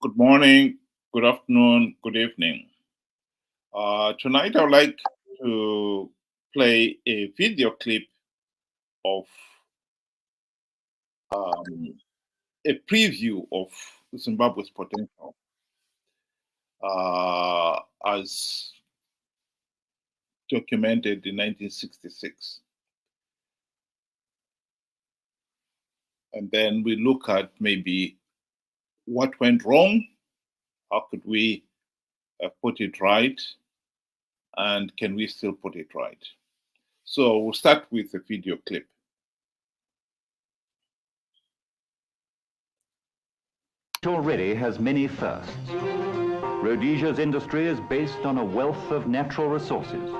Good morning, good afternoon, good evening. Tonight, I would like to play a video clip of um, a preview of Zimbabwe's potential as documented in 1966. And then we look at maybe what went wrong, how could we put it right, and can we still put it right? So we'll start with a video clip. Already has many firsts. Rhodesia's industry is based on a wealth of natural resources.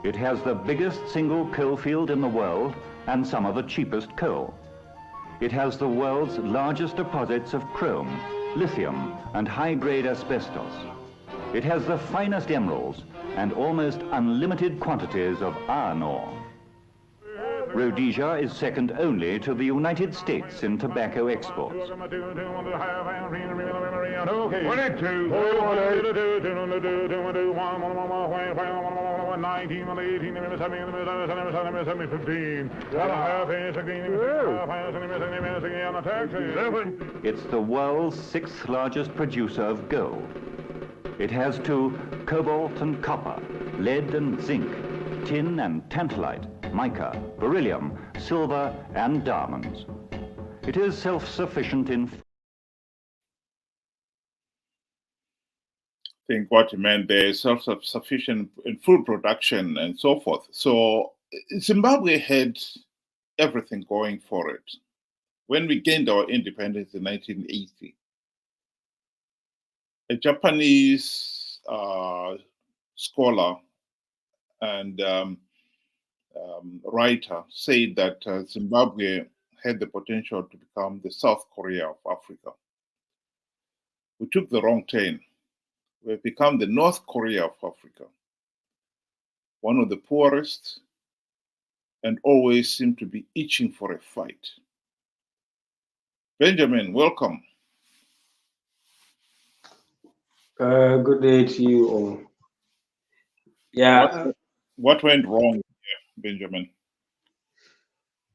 It has the biggest single coal field in the world and some of the cheapest coal. It has the world's largest deposits of chrome, lithium, and high-grade asbestos. It has the finest emeralds and almost unlimited quantities of iron ore. Rhodesia is second only to the United States in tobacco exports. It's the world's sixth largest producer of gold. It has too cobalt and copper, lead and zinc, tin and tantalite, mica, beryllium, silver and diamonds. It is self-sufficient in... I think what you meant there is self-sufficient in food production and so forth. So Zimbabwe had everything going for it. When we gained our independence in 1980, a Japanese scholar and writer said that Zimbabwe had the potential to become the South Korea of Africa. We took the wrong turn. We've become the North Korea of Africa, one of the poorest, and always seem to be itching for a fight. Benjamin, welcome. Good day to you all. Yeah, What went wrong here, Benjamin?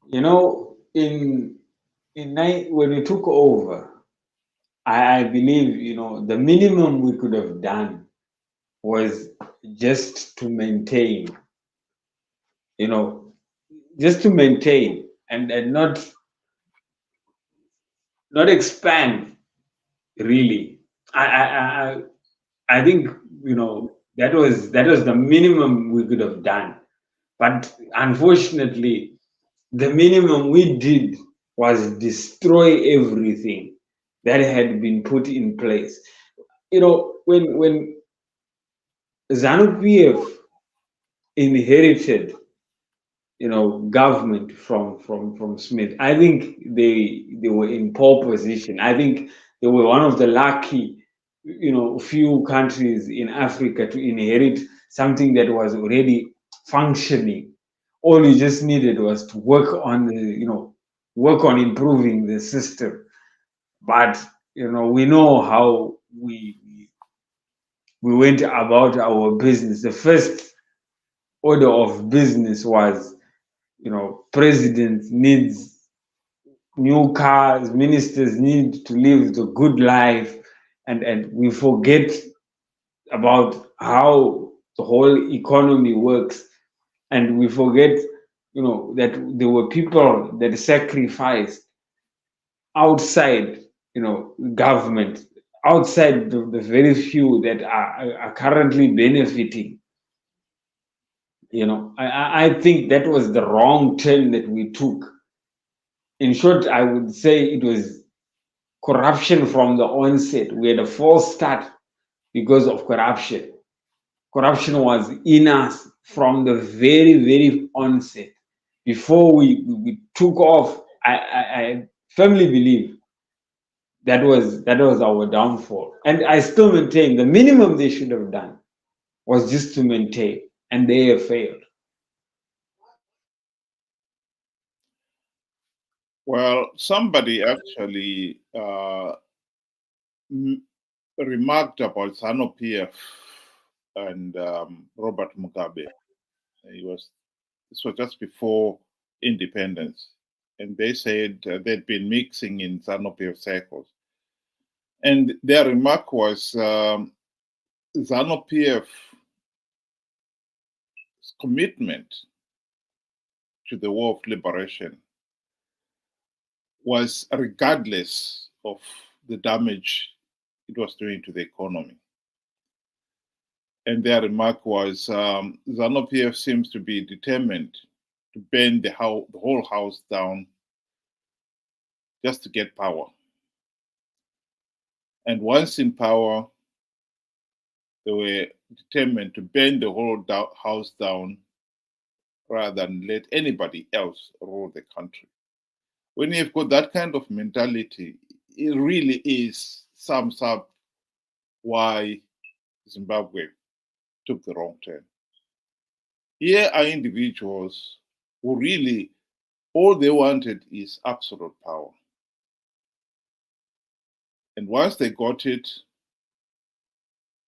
you know, when we took over, I believe the minimum we could have done was just to maintain, just to maintain and not expand really. I think that was the minimum we could have done, but unfortunately, the minimum we did was destroy everything that had been put in place. When ZANU-PF inherited, government from Smith, I think they were in pole position. I think they were one of the lucky, few countries in Africa to inherit something that was already functioning. All you just needed was to work on improving the system. But we know how we went about our business. The first order of business was, president needs new cars, ministers need to live the good life, and we forget about how the whole economy works, and we forget that there were people that sacrificed outside government, outside the very few that are currently benefiting. I think that was the wrong turn that we took. In short, I would say it was corruption from the onset. We had a false start because of corruption. Corruption was in us from the very, very onset. Before we took off, I firmly believe that was our downfall. And I still maintain the minimum they should have done was just to maintain, and they have failed. Well, somebody actually remarked about ZANU-PF and Robert Mugabe. This was just before independence, and they said they'd been mixing in ZANU-PF circles. And their remark was ZANU-PF's commitment to the war of liberation was regardless of the damage it was doing to the economy. And their remark was ZANU-PF seems to be determined to burn the whole house down just to get power. And once in power, they were determined to burn the whole house down rather than let anybody else rule the country. When you've got that kind of mentality, it really sums up why Zimbabwe took the wrong turn. Here are individuals who really, all they wanted is absolute power. And once they got it,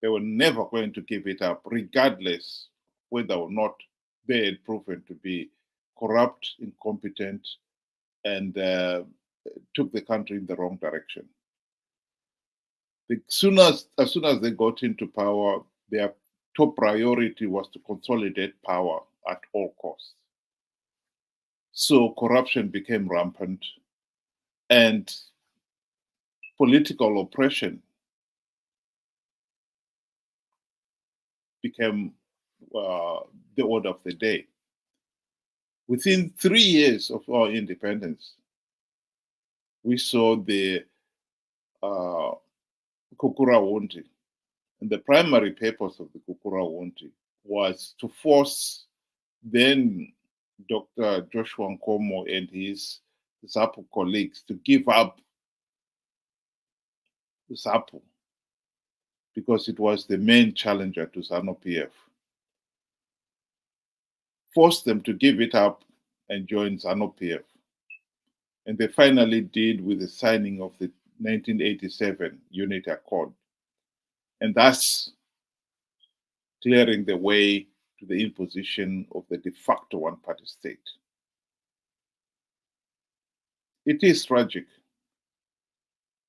they were never going to give it up, regardless whether or not they had proven to be corrupt, incompetent, and took the country in the wrong direction. As soon as they got into power, their top priority was to consolidate power at all costs. So corruption became rampant, and political oppression became the order of the day. Within 3 years of our independence, we saw the Gukurahundi. And the primary purpose of the Gukurahundi was to force then Dr. Joshua Nkomo and his ZAPU colleagues to give up ZAPU because it was the main challenger to ZANU-PF. Forced them to give it up and join ZANU-PF. And they finally did with the signing of the 1987 Unity Accord, and thus clearing the way to the imposition of the de facto one-party state. It is tragic,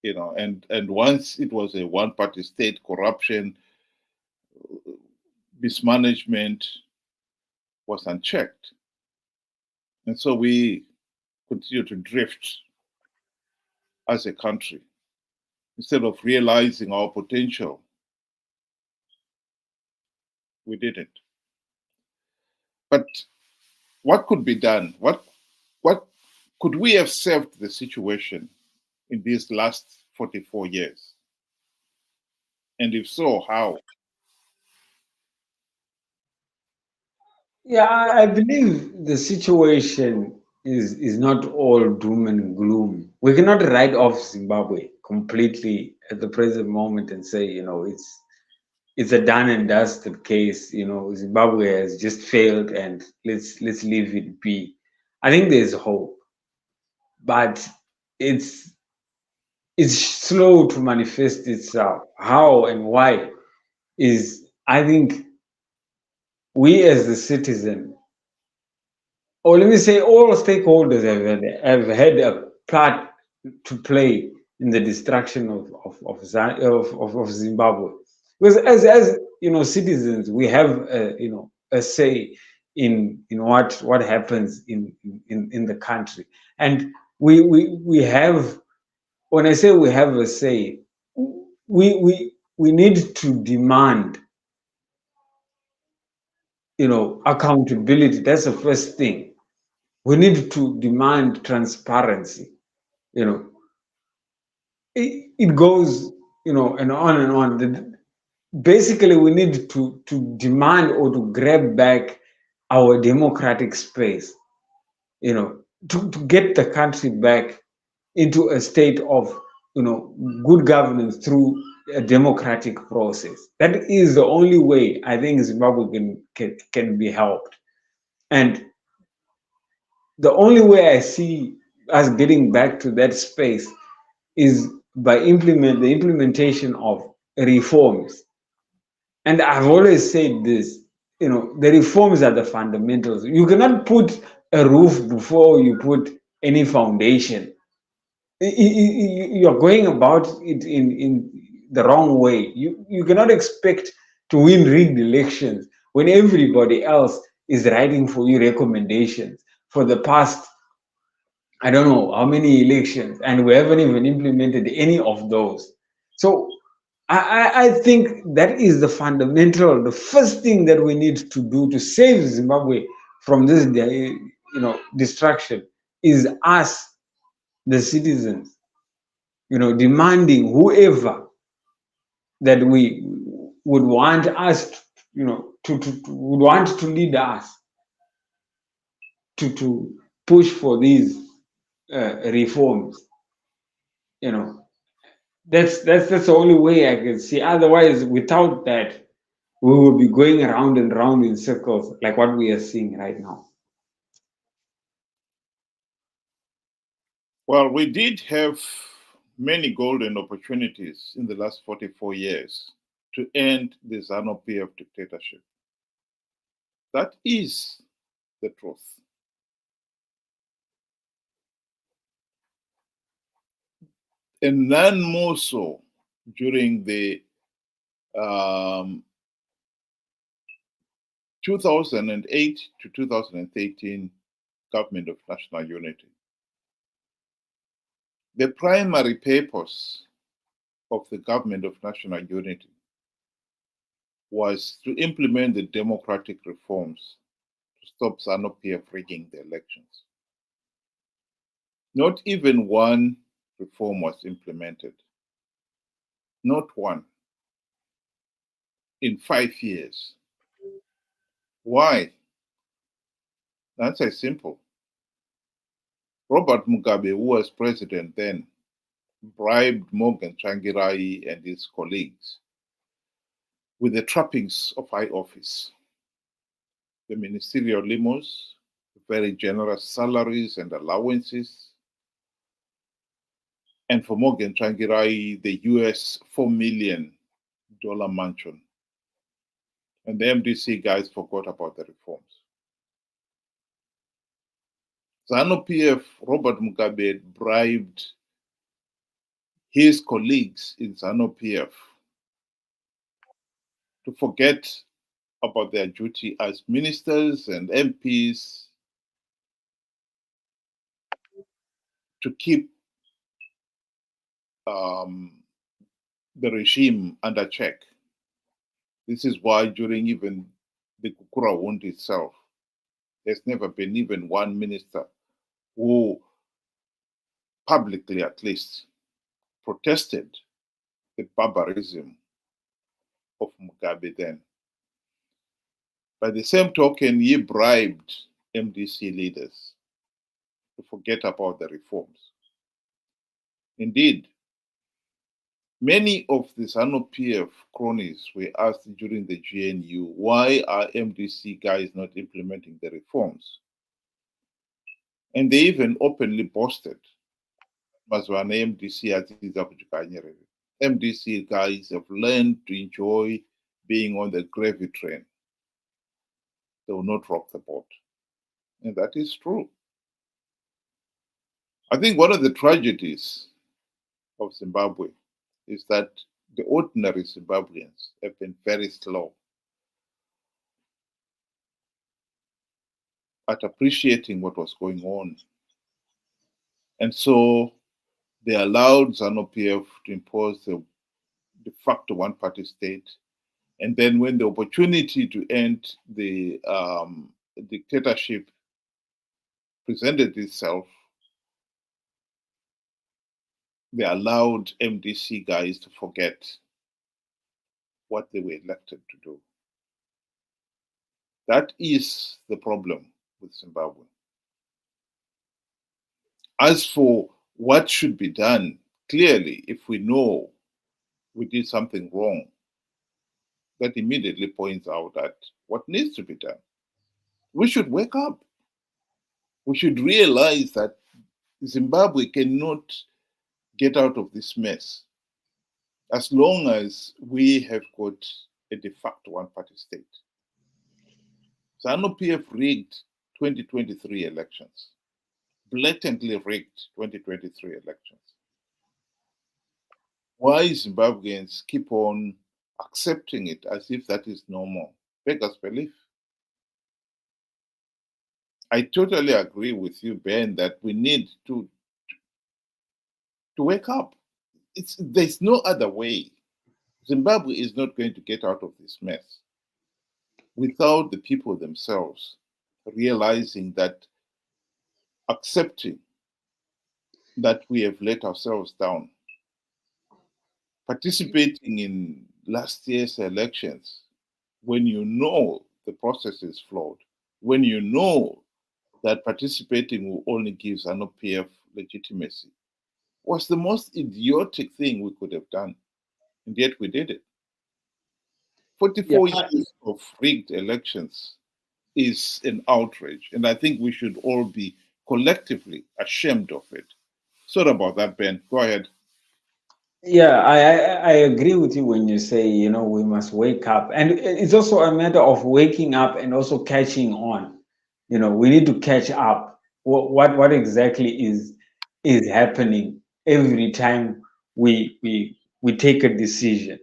and once it was a one-party state, corruption, mismanagement was unchecked. And so we continue to drift as a country. Instead of realizing our potential, we didn't. But what could be done? What could we have saved the situation in these last 44 years? And if so, how? Yeah, I believe the situation is not all doom and gloom. We cannot write off Zimbabwe completely at the present moment and say, it's a done and dusted case. Zimbabwe has just failed and let's leave it be. I think there's hope, but it's slow to manifest itself. How and why is, I think, we as the citizen, or let me say all stakeholders have had a part to play in the destruction of Zimbabwe. Because as citizens, we have a say in what happens in the country, and we have. When I say we have a say, we need to demand accountability. That's the first thing. We need to demand transparency. It goes and on and on. Basically, we need to demand or to grab back our democratic space, to get the country back into a state of good governance through a democratic process. That is the only way I think Zimbabwe can be helped. And the only way I see us getting back to that space is by the implementation of reforms. And I've always said this, the reforms are the fundamentals. You cannot put a roof before you put any foundation. You're going about it in the wrong way. You cannot expect to win rigged elections when everybody else is writing for you recommendations for the past, I don't know how many elections, and we haven't even implemented any of those. So I think that is the fundamental, the first thing that we need to do to save Zimbabwe from this, destruction, is us, the citizens, demanding whoever that we would want us, would want to lead us to push for these reforms. That's the only way I can see. Otherwise, without that, we will be going around and round in circles like what we are seeing right now. Well, we did have many golden opportunities in the last 44 years to end the ZANU-PF dictatorship. That is the truth. And none more so during the 2008 to 2013 government of national unity. The primary purpose of the government of national unity was to implement the democratic reforms to stop ZANU-PF rigging the elections. Not even one reform was implemented. Not one. In 5 years. Why? The answer is simple. Robert Mugabe, who was president then, bribed Morgan Tsvangirai and his colleagues with the trappings of high office. The ministerial limos, very generous salaries and allowances, and for Morgan Tsvangirai, the US $4 million mansion. And the MDC guys forgot about the reforms. ZANU-PF, Robert Mugabe had bribed his colleagues in ZANU-PF to forget about their duty as ministers and MPs to keep the regime under check. This is why during even the Gukurahundi itself, there's never been even one minister who publicly, at least, protested the barbarism of Mugabe then. By the same token, he bribed MDC leaders to forget about the reforms. Indeed, many of the ZANU-PF cronies were asked during the GNU, why are MDC guys not implementing the reforms? And they even openly boasted, MDC guys have learned to enjoy being on the gravy train. They will not rock the boat. And that is true. I think one of the tragedies of Zimbabwe is that the ordinary Zimbabweans have been very slow at appreciating what was going on. And so they allowed ZANU-PF to impose the de facto one-party state. And then when the opportunity to end the dictatorship presented itself, they allowed MDC guys to forget what they were elected to do. That is the problem with Zimbabwe. As for what should be done, clearly, if we know we did something wrong, that immediately points out that what needs to be done. We should wake up. We should realize that Zimbabwe cannot get out of this mess as long as we have got a de facto one-party state. ZANU-PF rigged 2023 elections, blatantly rigged 2023 elections. Why Zimbabweans keep on accepting it as if that is normal? Beggars belief. I totally agree with you, Ben, that we need to wake up. There's no other way. Zimbabwe is not going to get out of this mess without the people themselves realizing that, accepting that we have let ourselves down. Participating in last year's elections when you know the process is flawed, when you know that participating will only give ZANU-PF legitimacy, was the most idiotic thing we could have done, and yet we did it. 44 years of rigged elections is an outrage, and I think we should all be collectively ashamed of it. Sorry about that, Ben. Go ahead. Yeah, I agree with you when you say, you know, we must wake up. And it's also a matter of waking up and also catching on. You know, we need to catch up. What exactly is happening every time we take a decision.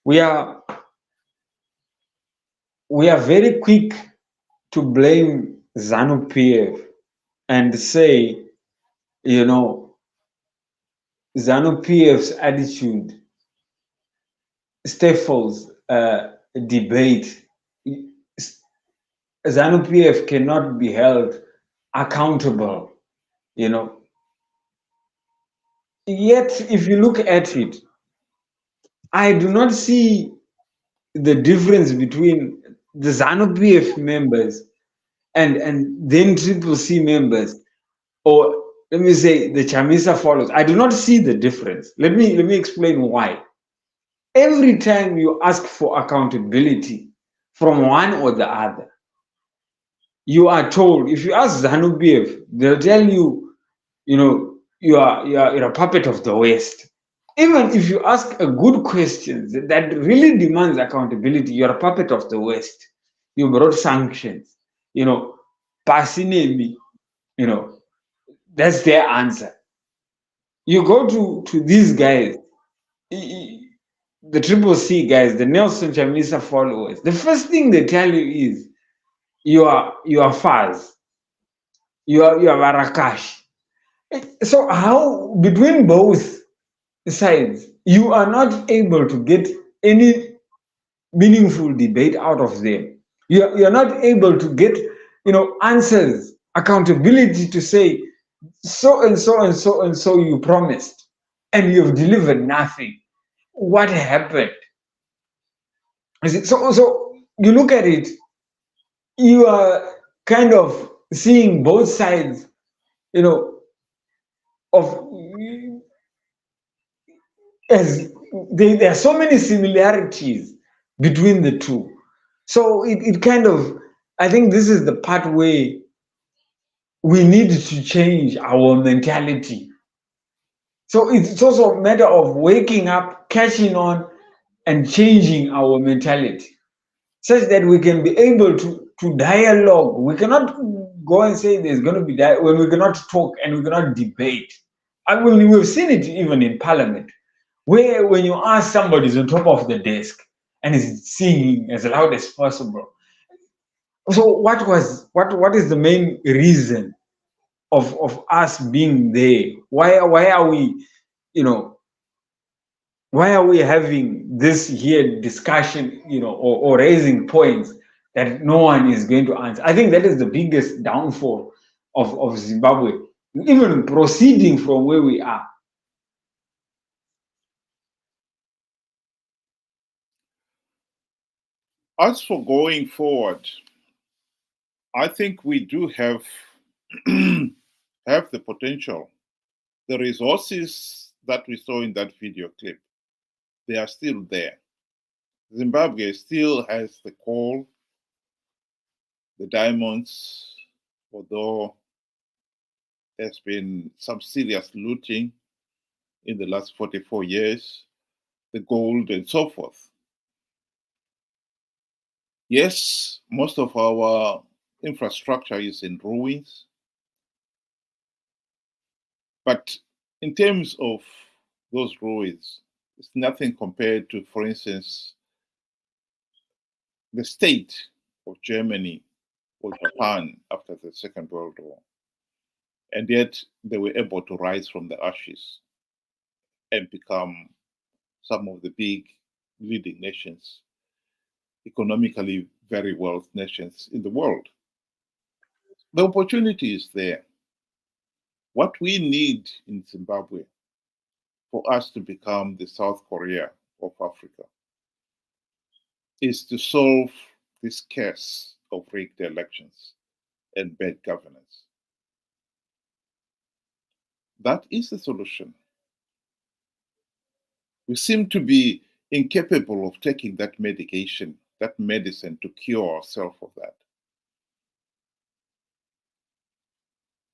We are very quick to blame ZANU-PF and say, you know, ZANU-PF's attitude stifles debate. ZANU-PF cannot be held accountable, you know. Yet, if you look at it, I do not see the difference between the ZANU-PF members and then Triple C members, or let me say the Chamisa followers. I do not see the difference. Let me explain why. Every time you ask for accountability from one or the other, you are told, if you ask ZANU-PF, they'll tell you, you know, you're a puppet of the West. Even if you ask a good question that really demands accountability, you're a puppet of the West. You brought sanctions, you know, Pasinemi, you know, that's their answer. You go to these guys, the Triple C guys, the Nelson Chamisa followers, the first thing they tell you is you are Faz, you are Varakash. So how between both sides you are not able to get any meaningful debate out of them? You're not able to get, you know, answers, accountability to say so and so and so and so you promised and you've delivered nothing. What happened? So you look at it, you are kind of seeing both sides, you know, of as there are so many similarities between the two. So it kind of, I think this is the part where we need to change our mentality. So it's also a matter of waking up, catching on, and changing our mentality such that we can be able to dialogue. We cannot go and say there's going to be when we cannot talk and we cannot debate. I mean, we've seen it even in Parliament, where when you ask somebody's on top of the desk and is singing as loud as possible. So what is the main reason of us being there? Why are we, you know, why are we having this here discussion, you know, or raising points that no one is going to answer? I think that is the biggest downfall of Zimbabwe, even proceeding from where we are. As for going forward, I think we do have have the potential. The resources that we saw in that video clip, they are still there. Zimbabwe still has the coal, the diamonds, although there's been some serious looting in the last 44 years, the gold and so forth. Yes, most of our infrastructure is in ruins, but in terms of those ruins, it's nothing compared to, for instance, the state of Germany or Japan after the Second World War. And yet they were able to rise from the ashes and become some of the big leading nations, economically very wealthy nations in the world. The opportunity is there. What we need in Zimbabwe for us to become the South Korea of Africa is to solve this case of rigged elections and bad governance. That is the solution. We seem to be incapable of taking that medication, that medicine to cure ourselves of that.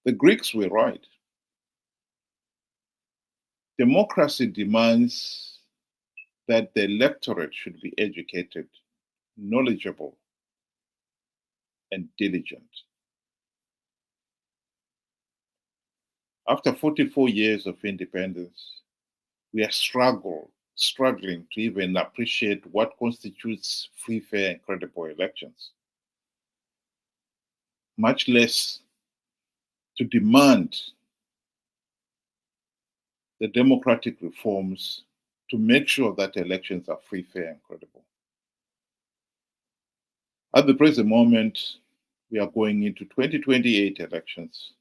The Greeks were right. Democracy demands that the electorate should be educated, knowledgeable, and diligent. After 44 years of independence, we are struggling to even appreciate what constitutes free, fair, and credible elections, much less to demand the democratic reforms to make sure that elections are free, fair, and credible. At the present moment, we are going into 2028 elections,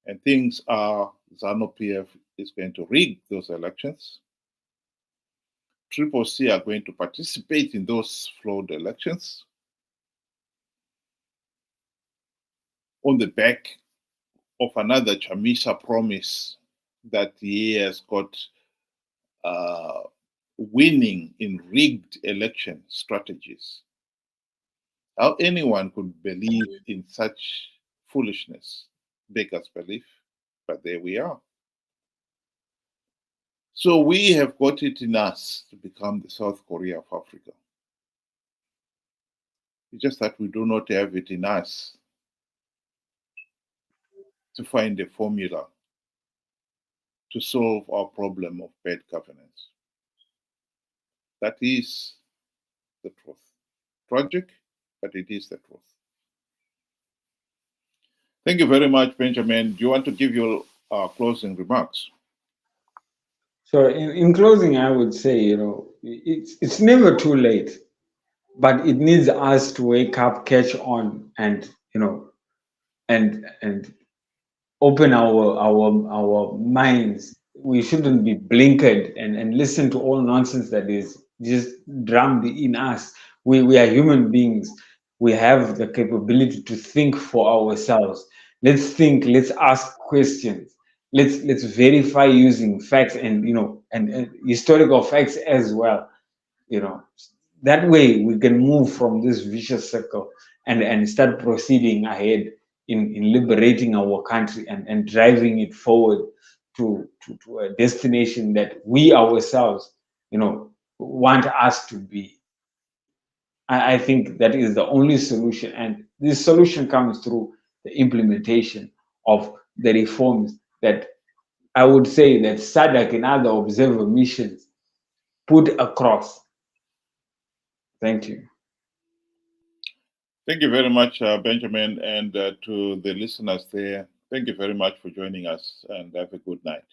and things are ZANU-PF is going to rig those elections. CCC are going to participate in those flawed elections on the back of another Chamisa promise that he has got winning in rigged election strategies. How anyone could believe in such foolishness, beggars belief, but there we are. So we have got it in us to become the South Korea of Africa. It's just that we do not have it in us to find a formula to solve our problem of bad governance. That is the truth. Tragic, but it is the truth. Thank you very much, Benjamin. Do you want to give your closing remarks? So in closing, I would say, it's never too late, but it needs us to wake up, catch on, and and open our minds. We shouldn't be blinkered and listen to all nonsense that is just drummed in us. We are human beings. We have the capability to think for ourselves. Let's think. Let's ask questions. Let's verify using facts and and historical facts as well. That way we can move from this vicious circle and start proceeding ahead in liberating our country and driving it forward to a destination that we ourselves want us to be. I think that is the only solution, and this solution comes through the implementation of the reforms that I would say that SADC and other observer missions put across. Thank you. Thank you very much, Benjamin, and to the listeners there, thank you very much for joining us, and have a good night.